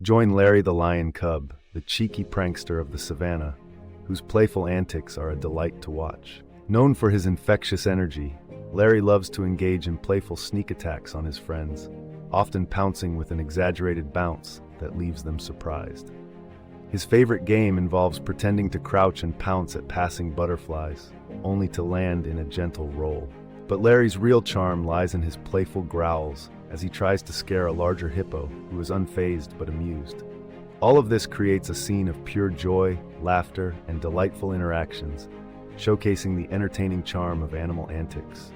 Join Larry the Lion Cub, the cheeky prankster of the Savanna, whose playful antics are a delight to watch. Known for his infectious energy, Larry loves to engage in playful sneak attacks on his friends, often pouncing with an exaggerated bounce that leaves them surprised. His favorite game involves pretending to crouch and pounce at passing butterflies, only to land in a gentle roll. But Larry's real charm lies in his playful growls as he tries to scare a larger hippo who is unfazed but amused. All of this creates a scene of pure joy, laughter, and delightful interactions, showcasing the entertaining charm of animal antics.